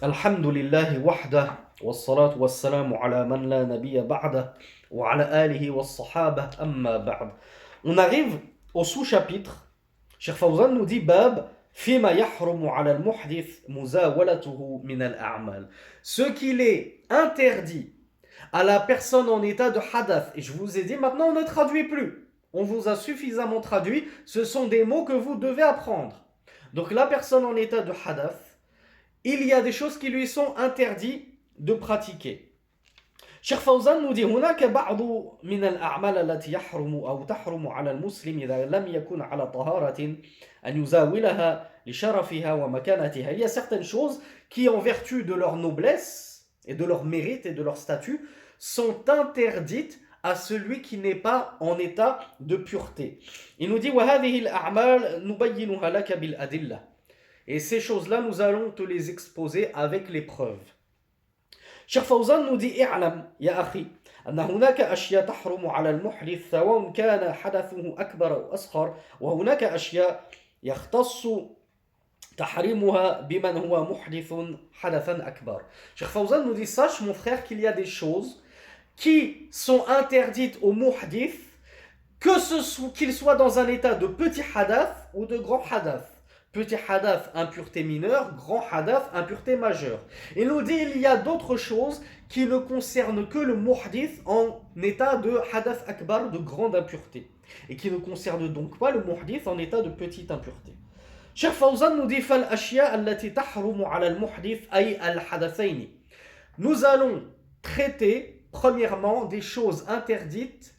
الحمد لله وحده والصلاة والسلام على من لا نبي بعده وعلى آله والصحابة أما بعد. On arrive au sous-chapitre. Cheikh Fawzan nous dit Bab فيما يحرم على المحدث مزاولته من الأعمال. Ce qu'il est interdit à la personne en état de hadath. Et je vous ai dit maintenant on ne traduit plus. On vous a suffisamment traduit. Ce sont des mots que vous devez apprendre. Donc la personne en état de hadath, il y a des choses qui lui sont interdites de pratiquer. Cheikh Fawzan nous dit هناك بعض من الأعمال التي يحرم أو تحرم على المسلم إذا لم يكن على طهارة أن يزاولها لشرفها ومكانتها. Il y a certaines choses qui, en vertu de leur noblesse et de leur mérite et de leur statut, sont interdites à celui qui n'est pas en état de pureté. Il nous dit وهذه الأعمال نبينها لك بالأدلة. Et ces choses-là, nous allons te les exposer avec les preuves. Cheikh Fawzan nous dit اعلم يا أخي أن هناك أشياء تحرم على المحدث سواء كان حدثه أكبر أو أصغر وهناك أشياء يختص تحريمها بمن هو محدث حدثا أكبر. Cheikh Fawzan nous dit sache mon frère qu'il y a des choses qui sont interdites au muhdith qu'il soit dans un état de petit hadath ou de grand hadath. Petit hadath, impureté mineure, grand hadath, impureté majeure. Il nous dit il y a d'autres choses qui ne concernent que le muhdith en état de hadath akbar, de grande impureté. Et qui ne concernent donc pas le muhdith en état de petite impureté. Cheikh Fawzan nous dit فَالْأَشْيَاءَ الَّتِي تَحْرُمُ عَلَى الْمُحْدِثِ أي الْحَدَثَيْنِ. Nous allons traiter premièrement des choses interdites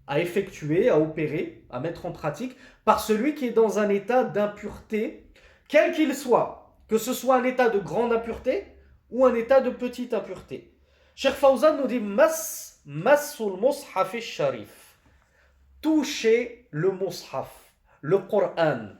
à effectuer, à opérer, à mettre en pratique par celui qui est dans un état d'impureté, quel qu'il soit, que ce soit un état de grande impureté ou un état de petite impureté. Cheikh Fawzan nous dit Massul mushaf sharif, toucher le mushaf, le Coran,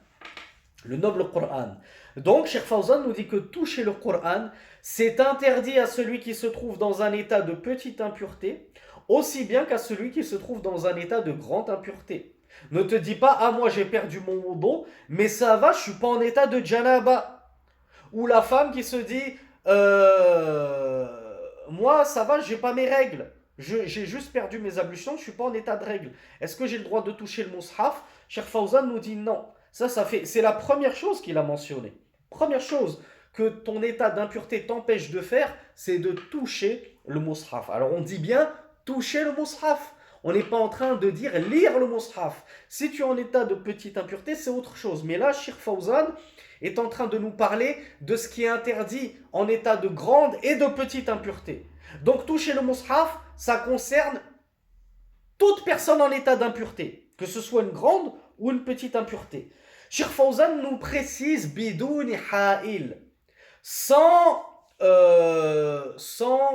le noble Coran. Donc Cheikh Fawzan nous dit que toucher le Coran, c'est interdit à celui qui se trouve dans un état de petite impureté, aussi bien qu'à celui qui se trouve dans un état de grande impureté. Ne te dis pas, ah moi j'ai perdu mon wudu, mais ça va, je suis pas en état de janaba. Ou la femme qui se dit, moi ça va, j'ai pas mes règles. J'ai juste perdu mes ablutions, je suis pas en état de règle. Est-ce que j'ai le droit de toucher le mushaf? Cheikh Fawzan nous dit non. C'est la première chose qu'il a mentionné. Première chose que ton état d'impureté t'empêche de faire, c'est de toucher le mushaf. Alors on dit bien toucher le mushaf. On n'est pas en train de dire lire le mushaf. Si tu es en état de petite impureté, c'est autre chose. Mais là, Cheikh Fawzan est en train de nous parler de ce qui est interdit en état de grande et de petite impureté. Donc toucher le mushaf, ça concerne toute personne en état d'impureté, que ce soit une grande ou une petite impureté. Cheikh Fawzan nous précise bidouni ha'il, sans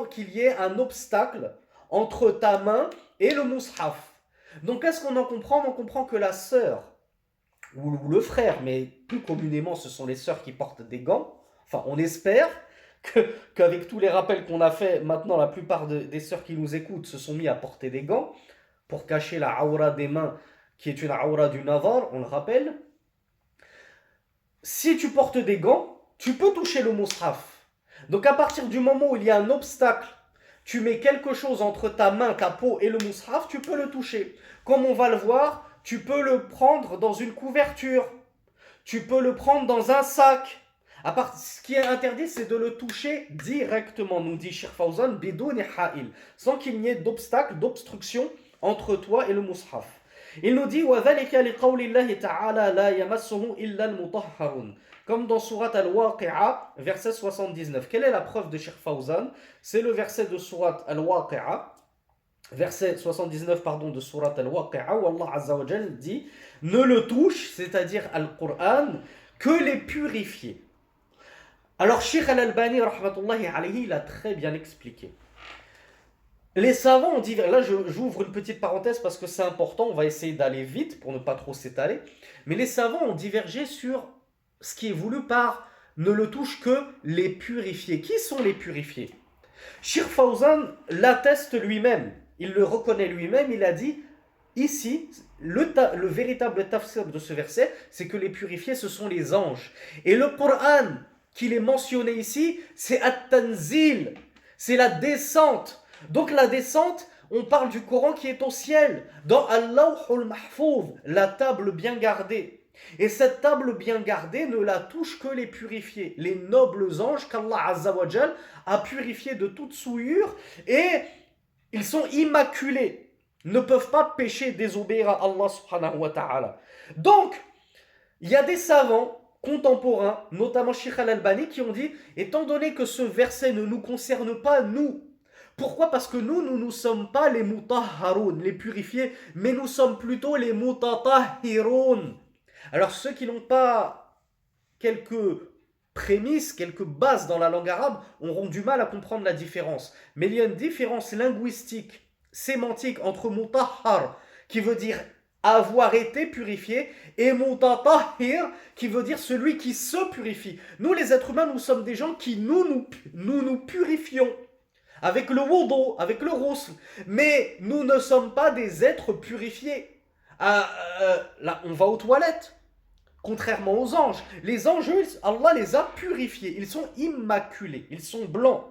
qu'il y ait un obstacle entre ta main et le mushaf. Donc qu'est-ce qu'on en comprend? On comprend que la sœur ou le frère, mais plus communément ce sont les sœurs qui portent des gants. Enfin, on espère qu'avec tous les rappels qu'on a fait, maintenant la plupart des sœurs qui nous écoutent se sont mis à porter des gants pour cacher la aura des mains qui est une aura du nazar, on le rappelle. Si tu portes des gants, tu peux toucher le mushaf. Donc à partir du moment où il y a un obstacle, tu mets quelque chose entre ta main, ta peau et le mushaf, tu peux le toucher. Comme on va le voir, tu peux le prendre dans une couverture, tu peux le prendre dans un sac. Ce qui est interdit, c'est de le toucher directement, nous dit Cheikh Fawzan, bidouni ha'il, sans qu'il n'y ait d'obstacle, d'obstruction entre toi et le mushaf. Il nous dit وَذَلِكَ لِقَوْلِ اللَّهِ تَعَالَى لَا يَمَسُّهُ إِلَّا الْمُطَهَّرُونَ. Comme dans Surat Al-Waqi'a, verset 79. Quelle est la preuve de Cheikh Fawzan? C'est le verset de Surat Al-Waqi'a, verset 79 pardon, de Surat Al-Waqi'a, où Allah Azza wa Jal dit ne le touche, c'est-à-dire Al-Qur'an, que les purifiés. Alors Cheikh Al-Albani, rahmatullahi alayhi, il a très bien expliqué. Les savants ont divergé, là j'ouvre une petite parenthèse parce que c'est important, on va essayer d'aller vite pour ne pas trop s'étaler, mais les savants ont divergé sur ce qui est voulu par ne le touche que les purifiés. Qui sont les purifiés? Cheikh Fawzan l'atteste lui-même, il le reconnaît lui-même, il a dit ici, le véritable tafsir de ce verset, c'est que les purifiés ce sont les anges. Et le Coran qu'il est mentionné ici, c'est At-Tanzil, c'est la descente. Donc la descente, on parle du Coran qui est au ciel, dans Al-Lawhul Mahfouz, la table bien gardée. Et cette table bien gardée ne la touchent que les purifiés, les nobles anges qu'Allah Azza wa Jal a purifiés de toute souillure, et ils sont immaculés, ne peuvent pas pécher, désobéir à Allah subhanahu wa ta'ala. Donc, il y a des savants contemporains, notamment Sheikh Al-Albani, qui ont dit, étant donné que ce verset ne nous concerne pas, nous, pourquoi? Parce que nous ne sommes pas les mutahharoun, les purifiés, mais nous sommes plutôt les mutatahhiroun. Alors ceux qui n'ont pas quelques prémices, quelques bases dans la langue arabe, auront du mal à comprendre la différence. Mais il y a une différence linguistique, sémantique entre mutahhar, qui veut dire avoir été purifié, et mutatahhir, qui veut dire celui qui se purifie. Nous les êtres humains, nous sommes des gens qui nous purifions. Avec le wudu, avec le ghusl. Mais nous ne sommes pas des êtres purifiés. Là, on va aux toilettes. Contrairement aux anges. Les anges, Allah les a purifiés. Ils sont immaculés. Ils sont blancs.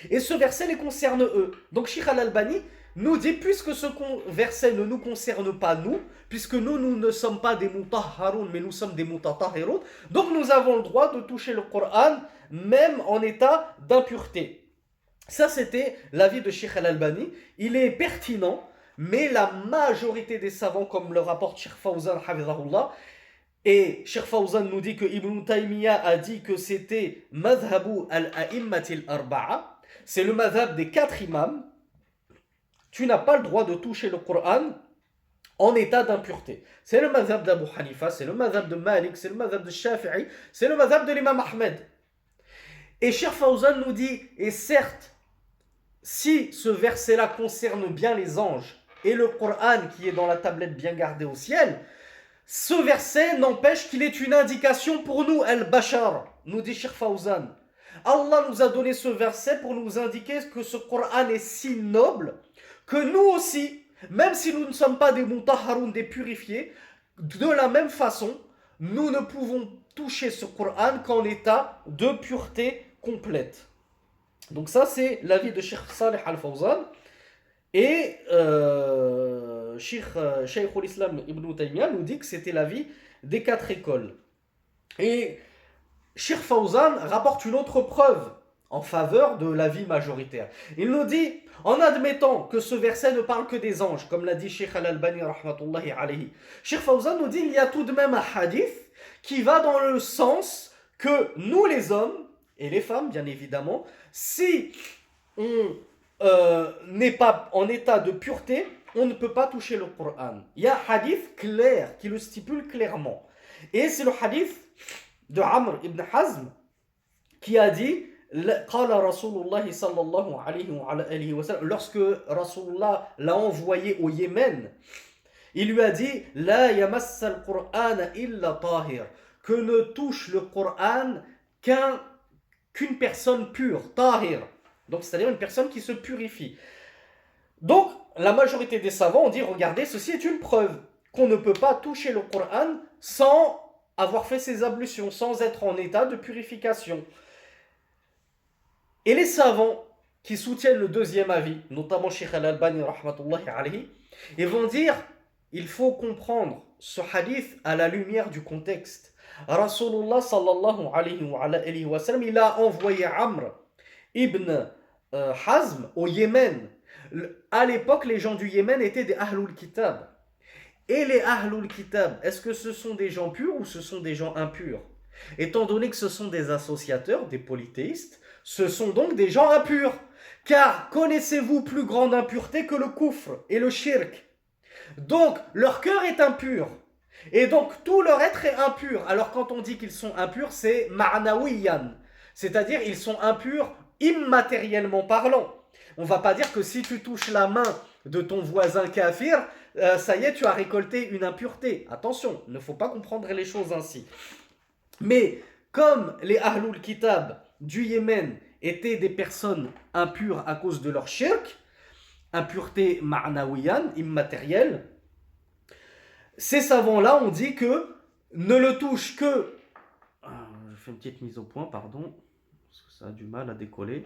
Et ce verset les concerne eux. Donc Sheikh Al-Albani nous dit, puisque ce verset ne nous concerne pas nous, puisque nous ne sommes pas des mutahharoun, mais nous sommes des mutatahhiroun, donc nous avons le droit de toucher le Coran, même en état d'impureté. Ça, c'était l'avis de Sheikh Al-Albani. Il est pertinent, mais la majorité des savants, comme le rapporte Sheikh Fawzan, hafizahullah, et Sheikh Fawzan nous dit que Ibn Taymiyyah a dit que c'était madhabu al-a'immatil arba'a, c'est le madhab des 4 imams. Tu n'as pas le droit de toucher le Coran en état d'impureté. C'est le madhab d'Abu Hanifa, c'est le madhab de Malik, c'est le madhab de Shafi'i, c'est le madhab de l'imam Ahmed. Et Sheikh Fawzan nous dit, et certes, si ce verset-là concerne bien les anges et le Coran qui est dans la tablette bien gardée au ciel, ce verset n'empêche qu'il est une indication pour nous, al-Bashar, nous dit Sheikh Fawzan. Allah nous a donné ce verset pour nous indiquer que ce Coran est si noble que nous aussi, même si nous ne sommes pas des mutahharoun, des purifiés, de la même façon, nous ne pouvons toucher ce Coran qu'en état de pureté complète. Donc ça, c'est l'avis de Cheikh Salih Al-Fawzan. Et Cheikh al-Islam Ibn Taymiyyah nous dit que c'était l'avis des 4 écoles. Et Cheikh Fawzan rapporte une autre preuve en faveur de l'avis majoritaire. Il nous dit, en admettant que ce verset ne parle que des anges, comme l'a dit Cheikh Al-Albani rahmatullahi alayhi, Cheikh Fawzan nous dit, il y a tout de même un hadith qui va dans le sens que nous les hommes, et les femmes bien évidemment, si on n'est pas en état de pureté, on ne peut pas toucher le Coran. Il y a un hadith clair qui le stipule clairement. Et c'est le hadith de Amr ibn Hazm qui a dit, lorsque Rasulullah l'a envoyé au Yémen, il lui a dit, La yamassa al-Qur'an illa tahir, que ne touche le Coran qu'une personne pure, tahir, donc c'est-à-dire une personne qui se purifie. Donc la majorité des savants ont dit, regardez, ceci est une preuve qu'on ne peut pas toucher le Coran sans avoir fait ses ablutions, sans être en état de purification. Et les savants qui soutiennent le deuxième avis, notamment Sheikh Al-Albani rahmatullahi alayhi, ils vont dire, il faut comprendre ce hadith à la lumière du contexte. Rasulullah sallallahu alayhi wa sallam, il a envoyé Amr ibn Hazm au Yémen. À l'époque, les gens du Yémen étaient des Ahlul Kitab. Et les Ahlul Kitab, est-ce que ce sont des gens purs ou ce sont des gens impurs? Étant donné que ce sont des associateurs, des polythéistes, ce sont donc des gens impurs. Car connaissez-vous plus grande impureté que le kufr et le shirk? Donc, leur cœur est impur. Et donc, tout leur être est impur. Alors, quand on dit qu'ils sont impurs, c'est ma'nawiyan. C'est-à-dire, ils sont impurs immatériellement parlant. On ne va pas dire que si tu touches la main de ton voisin kafir, ça y est, tu as récolté une impureté. Attention, il ne faut pas comprendre les choses ainsi. Mais, comme les Ahlul Kitab du Yémen étaient des personnes impures à cause de leur shirk, impureté ma'nawiyan, immatérielle, ces savants-là ont dit que ne le touche que, fais une petite mise au point, pardon, parce que ça a du mal à décoller.